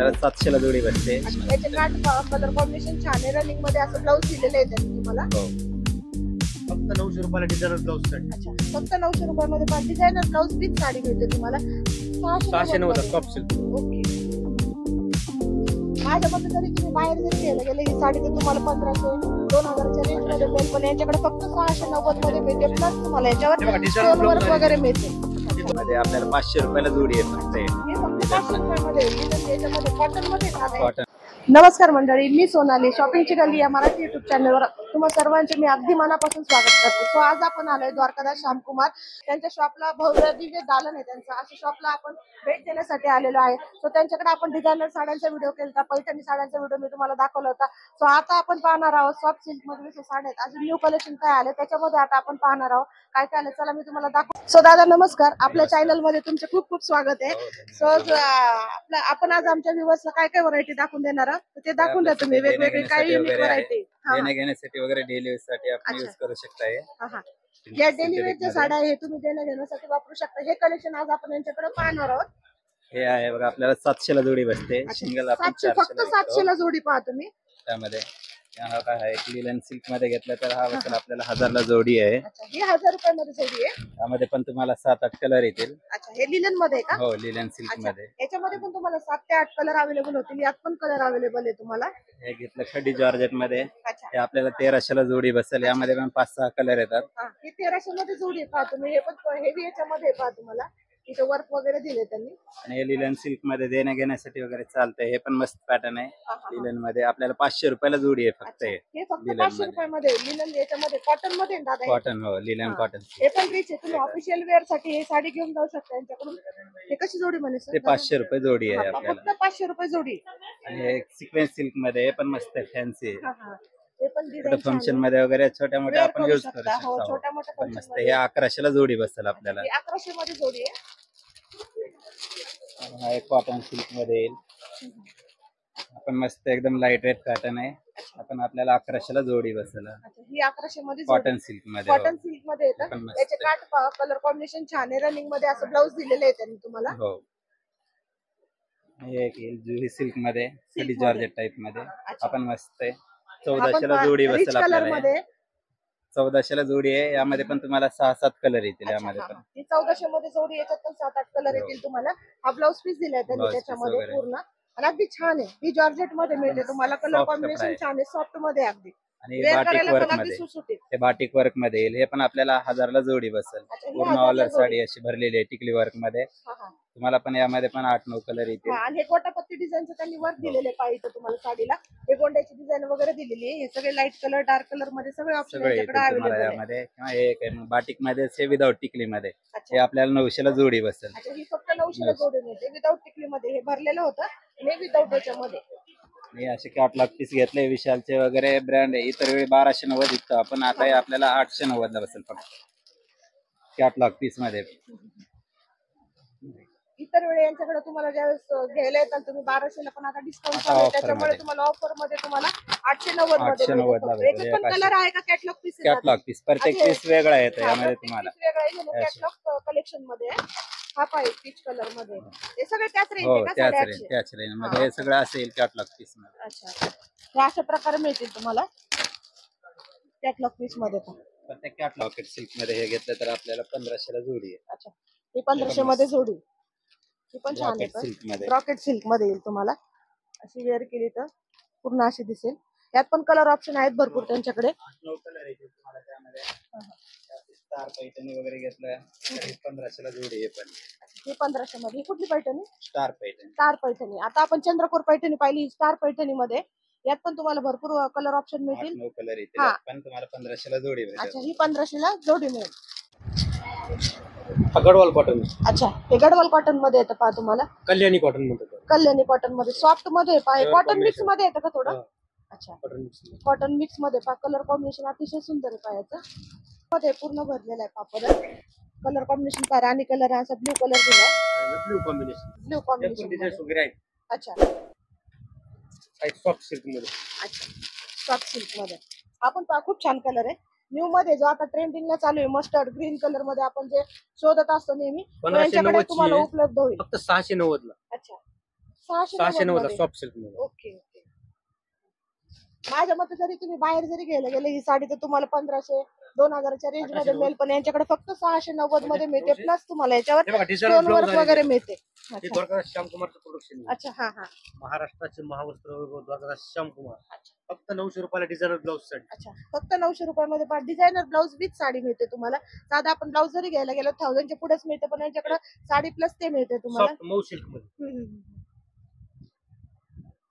आपल्याला 700 ला जोडी बसते. याचे काट कलर कॉम्बिनेशन छान आहे. रनिंग मध्ये असं ब्लाऊज दिलेलं आहे त्यांनी तुम्हाला. फक्त 900 रुपयाला डिझायनर ब्लाऊज सेट. अच्छा, फक्त 900 रुपयामध्ये पण डिझायनर ब्लाऊज पीस साडी मिळते तुम्हाला. 690 टॉप सिल्क. ओके. माझ्या मते तरी तुम्ही बाहेर जरी घ्यायला गेले ही साडी तर तुम्हाला 1500-2000च्या रेंज मध्ये मिळेल, पण यांच्याकडे फक्त 690 मध्ये मिळते. प्लस तुम्हाला याच्यावर स्टोन वर्क वगैरे मिळते. मध्ये आपल्याला 500 रुपयाला जोडी आहे फक्त. हे फक्त 500 रुपयामध्ये लिनन याच्यामध्ये कॉटन मध्ये आहे. कॉटन. नमस्कार मंडळी, मी सोनाली. शॉपिंगची गल्ली या मराठी युट्यूब चॅनलवर तुम्हा सर्वांचे मी अगदी मनापासून स्वागत करते. सो आज आपण आलोय द्वारकादास श्यामकुमार त्यांच्या शॉपला. भव्य दिव्य दालन आहे त्यांचं. अशा शॉपला आपण भेट देण्यासाठी आलेलो आहे. सो त्यांच्याकडे आपण डिझायनर साड्यांचा व्हिडिओ केला होता, पैठणी साड्यांचा व्हिडिओ मी तुम्हाला दाखवला होता. सो आता आपण पाहणार आहोत सॉफ्ट सिल्क मध्ये साड्या आहेत. अजून न्यू कलेक्शन काय आले त्याच्यामध्ये आता आपण पाहणार आहोत काय काय आलं. चला मी तुम्हाला दाखव. सो दादा नमस्कार, आपल्या चॅनल मध्ये तुमचे खूप खूप स्वागत आहे. सो आपण आज आमच्या व्ह्यूअर्सला काय काय व्हरायटी दाखवून देणार आहोत ते दाखवून द्या तुम्ही. वेगवेगळे काही व्हरायटी घेण्यासाठी वगैरे डेली यूज साठी आपण यूज करू शकताय. या डेली वेअरच्या साड्या हे तुम्ही देण्या घेण्यासाठी वापरू शकता. हे कलेक्शन आज आपण यांच्याकडे पाहणार आहोत. हे आहे बघा, आपल्याला 700 ला जोडी बसते. सिंगल आपण 700, फक्त 700 ला जोडी पहा तुम्ही. त्यामध्ये हा काय आहे, लिलन सिल्क मध्ये घेतलं तर हा बसेल आपल्याला 1000 ला जोडी आहे. ही 1000 रुपयामध्ये जोडी आहे. त्यामध्ये पण तुम्हाला 7-8 कलर येतील. अच्छा, हे लिलन मध्ये आहे का? हो, लिलन सिल्क मध्ये. याच्यामध्ये पण तुम्हाला 7 ते 8 कलर अवेलेबल होतील. यात पण कलर अवेलेबल आहे तुम्हाला. हे घेतलं खडी जॉर्जेट मध्ये. अच्छा, हे आपल्याला 1300 ला जोडी बसेल. यामध्ये पण 5-6 कलर येतात. हे 1300 मध्ये जोडी आहे पहा तुम्ही. हे पण हेवी याच्यामध्ये पहा तुम्हाला. इथे वर्क वगैरे दिले त्यांनी. आणि हे लिलन सिल्क मध्ये देण्या घेण्यासाठी वगैरे चालतंय. हे पण मस्त पॅटर्न आहे. लिलन मध्ये आपल्याला 500 रुपयाला जोडी आहे फक्त. हे फक्त 500 रुपयामध्ये लिलन याच्यामध्ये कॉटन मध्ये दादा. कॉटन, हो, लिलन कॉटन. हे पण रिच आहे. तुम्ही ऑफिशियल वेअर साठी हे साडी घेऊन जाऊ शकता यांच्याकडून. हे कशी जोडी म्हणे सर? ते 500 रुपये जोडी आहे आपल्याला. फक्त 500 रुपये जोडी. आणि हे सिक्वेन्स सिल्क मध्ये पण मस्त फॅन्सी आहे. हे पण डिझाइन फंक्शन मध्ये वगैरे छोट्या मोठ्या आपण यूज करू हो, शकतो. छोट्या मोठ्या पण मस्त. हे 1100 ला जोडी बसेल आपल्याला. 1100 मध्ये जोडी आहे. हा एक कॉटन सिल्क मध्ये येईल. आपण मस्त एकदम लाईट वेट कॉटन आहे. आपण आपल्याला 1100 ला जोडी बसेल. ही 1100 मध्ये कॉटन सिल्क मध्ये. कॉटन सिल्क मध्ये येतात. याचे काट कलर कॉम्बिनेशन छान आहे. रनिंग मध्ये असं ब्लाऊज दिलेले आहे त्यांनी तुम्हाला. हो, हे एक जुही सिल्क मध्ये खडी जॉर्जेट टाइप मध्ये. आपण मस्त आहे. 1400 ला जोडी बसेल आपल्याला. 1400 ला जोडी आहे. यामध्ये पण तुम्हाला 6-7 कलर येतील. यामध्ये पण 1400 मध्ये जोडी याच्यात पण 7-8 कलर येतील तुम्हाला. हा ब्लाऊज पीस दिलाय त्यांनी त्याच्यामध्ये पूर्ण. आणि अगदी छान आहे. ही जॉर्जेट मध्ये मिळते तुम्हाला. कलर कॉम्बिनेशन छान आहे. सॉफ्ट मध्ये अगदी. आणि बाटिक वर्क मध्ये. हे बाटिक वर्क मध्ये येईल. हे पण आपल्याला 1000 ला जोडी बसेल. पूर्ण ऑलर साडी अशी भरलेली आहे टिकली वर्क मध्ये. तुम्हाला पण यामध्ये पण 8-9 कलर येतील. आणि हे गोटापत्ती डिझाईनचं त्यांनी वर्क दिलेले पाहिजे तुम्हाला साडीला. हे गोंड्याची डिझाईन वगैरे दिलेली आहे. हे सगळे लाईट कलर डार्क कलर मध्ये सगळे ऑप्शन अवेलेबल यामध्ये. किंवा हे बाटिक मध्ये हे विदाउट टिकली मध्ये. हे आपल्याला 900 ला जोडी बसेल. ही फक्त 900 ला जोडी मिळते विदाउट टिकली मध्ये. हे भरलेलं होतं आणि विदाउट याच्यामध्ये. आणि असे कॅटलॉग पीस घेतले विशालचे वगैरे ब्रँड आहे. इतर वेळी 1290 विकतो आपण. आता हे आपल्याला 890 ला बसेल फक्त कॅटलॉग पीस मध्ये. इतर वेळी यांच्याकडे तुम्हाला ज्यावेळेस घ्यायला येतात तुम्ही 1200 ला, पण आता डिस्काउंट आहे त्याच्यामुळे तुम्हाला ऑफर मध्ये तुम्हाला 890 मध्ये. याचे पण कलर आहे का कॅटलॉग पीस? कॅटलॉग पीस प्रत्येक पीस वेगळा येतो यामध्ये तुम्हाला. वेगळा कॅटलॉग कलेक्शन मध्ये. हा पाय पीच कलर मध्ये. हे सगळे त्याच रेंज हो, आहे का? त्याच रेंज मध्ये हे सगळं असेल कॅटलॉग पीस मध्ये. अच्छा, हे अशा प्रकारे मिळतील तुम्हाला कॅटलॉग पीस मध्ये पण. प्रत्येक कॅटलॉग सिल्क मध्ये हे घेतलं तर आपल्याला 1500 ला जोडी आहे. अच्छा, हे 1500 मध्ये जोडी. ही पण छान आहे. सिल्क मध्ये. रॉकेट सिल्क मध्ये येईल तुम्हाला. अशी वेअर केली तर पूर्ण अशी दिसेल. यात पण कलर ऑप्शन आहेत भरपूर त्यांच्याकडे. 9 कलर येतील तुम्हाला त्यामध्ये. स्टार पैठणी वगैरे घेतलं तर 1500 ला जोडी आहे. पण ही 1500 मध्ये. ही कुठली पैठणी? स्टार पैठणी. स्टार पैठणी. आता आपण चंद्रकोर पैठणी पाहिली. स्टार पैठणी मध्ये यात पण तुम्हाला भरपूर कलर ऑप्शन मिळतील. 9 कलर येतील. पण तुम्हाला 1500 ला जोडी मिळेल. अच्छा, ही 1500 ला जोडी मिळेल. गडवाल कॉटन. अच्छा, हे गडवाल कॉटन मध्ये येतं पहा तुम्हाला. कल्याणी कॉटन मध्ये. कल्याणी कॉटन मध्ये सॉफ्ट मध्ये पहा. कॉटन मिक्स मध्ये येतं का थोडं? अच्छा, कॉटन मिक्स मध्ये पहा. कलर कॉम्बिनेशन अतिशय सुंदर आहे पाहायचं. मध्ये पूर्ण भरलेला आहे पापड. कलर कॉम्बिनेशन पहा. राणी कलर असा ब्ल्यू कलर दिलाय. Blue combination. Blue combination design वगैरे आहेत. अच्छा, सॉफ्ट सिल्क मध्ये. अच्छा, सॉफ्ट सिल्क मध्ये. आपण पहा खूप छान कलर आहे. न्यू मध्ये जो आता ट्रेंडिंगला चालू आहे मस्टर्ड ग्रीन कलर मध्ये आपण जे शोधत असतो नेहमी, यांच्याकडे तुम्हाला उपलब्ध होईल. फक्त 690 ला. अच्छा, 690 मध्ये. सॉफ्ट सिल्क मध्ये. Okay okay. माझ्या मते जरी तुम्ही बाहेर जरी घ्यायला गेले ही साडी तर तुम्हाला 1500-2000च्या रेंज मध्ये 1890. मिळेल, पण यांच्याकडे फक्त 690 मध्ये मिळते. प्लस तुम्हाला याच्यावर हे बघा डिझायनर स्टोन ब्लाउज वर्क वगैरे मिळते. हे अच्छा द्वारकादास श्यामकुमारचं प्रोडक्शन. अच्छा. हा हा. महाराष्ट्राचे महावस्त्र वैभव द्वारकादास श्यामकुमार. फक्त 900 रुपयाला डिझायनर ब्लाउज साठी. अच्छा फक्त 900 रुपयामध्ये पण डिझायनर ब्लाऊज विथ साडी मिळते तुम्हाला. साधा आपण ब्लाऊज जरी घ्यायला गेलो 1000च्या पुढेच मिळते, पण यांच्याकडे साडी प्लस ते मिळते तुम्हाला. सॉफ्ट मऊ सिल्क मध्ये. हम्म, हम्म, हम्म.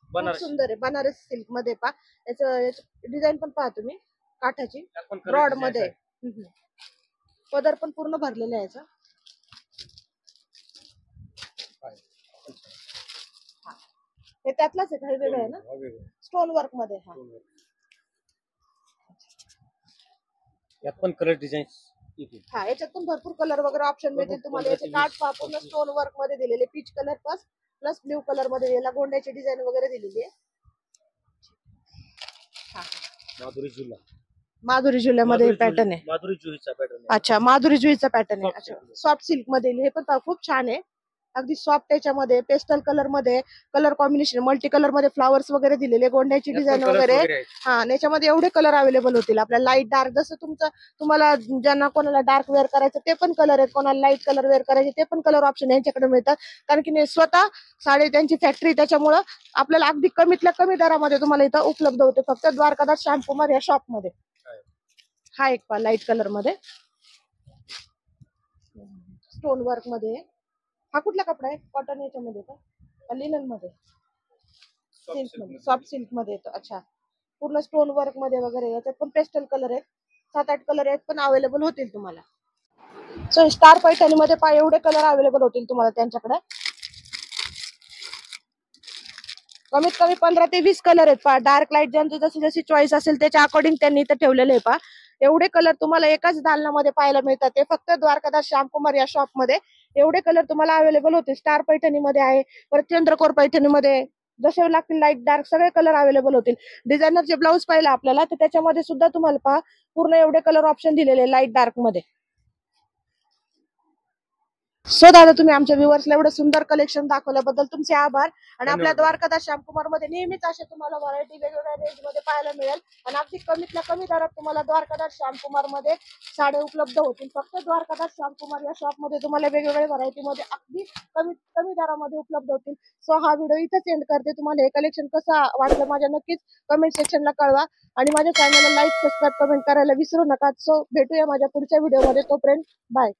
खूप बनारस. सुंदर आहे. बनारस सिल्क मध्ये पहा. याचं डिझाईन पण पहा तुम्ही काठाची त्यात पण ब्रॉड designs मध्ये. आहेत. हम्म. पदर पण पूर्ण भरलेला आहे याचा. हे त्यातलाच आहे काही वेगळं आहे ना, हा, वेगळं. स्टोन वर्क मध्ये. हा यात पण कलर डिझाईन. हा याच्यात पण भरपूर कलर वगैरे ऑप्शन मिळतील तुम्हाला. याचे काठ पहा पूर्ण स्टोन वर्क मध्ये दिलेले, peach colour plus blue colour मध्ये याला गोंड्याची डिझाईन वगैरे दिलेली आहे. माधुरी जुला. माधुरी जुल्यामध्ये पॅटर्न आहे. माधुरी जुईचा पॅटर्न. अच्छा माधुरी जुईचा पॅटर्न आहे. Soft अच्छा silk. सॉफ्ट सिल्क मध्ये हे पण पहा, खूप छान आहे. अगदी सॉफ्ट याच्यामध्ये पेस्टल कलर मध्ये कलर कॉम्बिनेशन मल्टी कलर मध्ये फ्लावर्स वगैरे दिलेले, गोंड्याची डिझाईन वगैरे. हा आणि याच्यामध्ये एवढे कलर अवेलेबल होतील आपल्याला. लाईट डार्क जसं तुम्हाला ज्यांना कोणाला डार्क वेअर करायचं ते पण कलर आहेत, कोणाला लाईट कलर वेअर करायचे ते पण कलर ऑप्शन यांच्याकडे मिळतात. कारण की स्वतः साडी त्यांची फॅक्टरी, त्याच्यामुळं आपल्याला अगदी कमीतल्या कमी दरामध्ये तुम्हाला इथं उपलब्ध होते फक्त द्वारकादास श्यामकुमार या शॉप मध्ये. हा एक पहा लाईट कलर मध्ये स्टोन वर्क मध्ये. हा कुठला कपडा आहे? कॉटन याच्यामध्ये का लिनन मध्ये? सिल्क मध्ये, सॉफ्ट सिल्क मध्ये येतो. अच्छा पूर्ण स्टोन वर्क मध्ये वगैरे. याच्यात पण पेस्टल कलर आहेत, 7-8 कलर आहेत पण अवेलेबल होतील तुम्हाला. सो स्टार पैठणी मध्ये पहा एवढे कलर अवेलेबल होतील तुम्हाला त्यांच्याकडे. कमीत कमी 15 ते 20 कलर आहेत पहा. डार्क लाईट ज्यांची जशी जशी चॉईस असेल त्याच्या अकॉर्डिंग त्यांनी इथं ठेवलेले आहे पहा. एवढे कलर तुम्हाला एकाच दालनामध्ये पाहायला मिळतात. ते फक्त द्वारकादास श्यामकुमार या शॉप मध्ये एवढे कलर तुम्हाला अवेलेबल होते. स्टार पैठणी मध्ये आहे, परत चंद्रकोर पैठणी मध्ये जसे लागतील लाईट डार्क सगळे कलर अवेलेबल होतील. डिझायनरचे ब्लाऊज पाहिलं आपल्याला तर त्याच्यामध्ये सुद्धा तुम्हाला पहा पूर्ण एवढे कलर ऑप्शन दिलेले लाईट डार्क मध्ये. सो दादा तुम्ही आमच्या व्ह्युअर्सला एवढं सुंदर कलेक्शन दाखवल्याबद्दल तुमचे आभार. आणि आपल्या द्वारकादास श्यामकुमार मध्ये नेहमीच असे तुम्हाला व्हरायटी वेगवेगळ्या रेंज मध्ये पाहायला मिळेल. आणि अगदी कमीतल्या कमी दरात तुम्हाला द्वारकादास श्यामकुमार मध्ये साड्या उपलब्ध होतील. फक्त द्वारकादास श्यामकुमार या शॉप मध्ये तुम्हाला वेगवेगळ्या व्हरायटी मध्ये अगदी कमी दरामध्ये उपलब्ध होतील. सो हा व्हिडिओ इथेच एंड करते. तुम्हाला हे कलेक्शन कसं वाटलं माझ्या नक्कीच कमेंट सेक्शनला कळवा. आणि माझ्या चॅनलला लाईक सबस्क्राईब कमेंट करायला विसरू नका. सो भेटूया माझ्या पुढच्या व्हिडिओ मध्ये. तोपर्यंत बाय.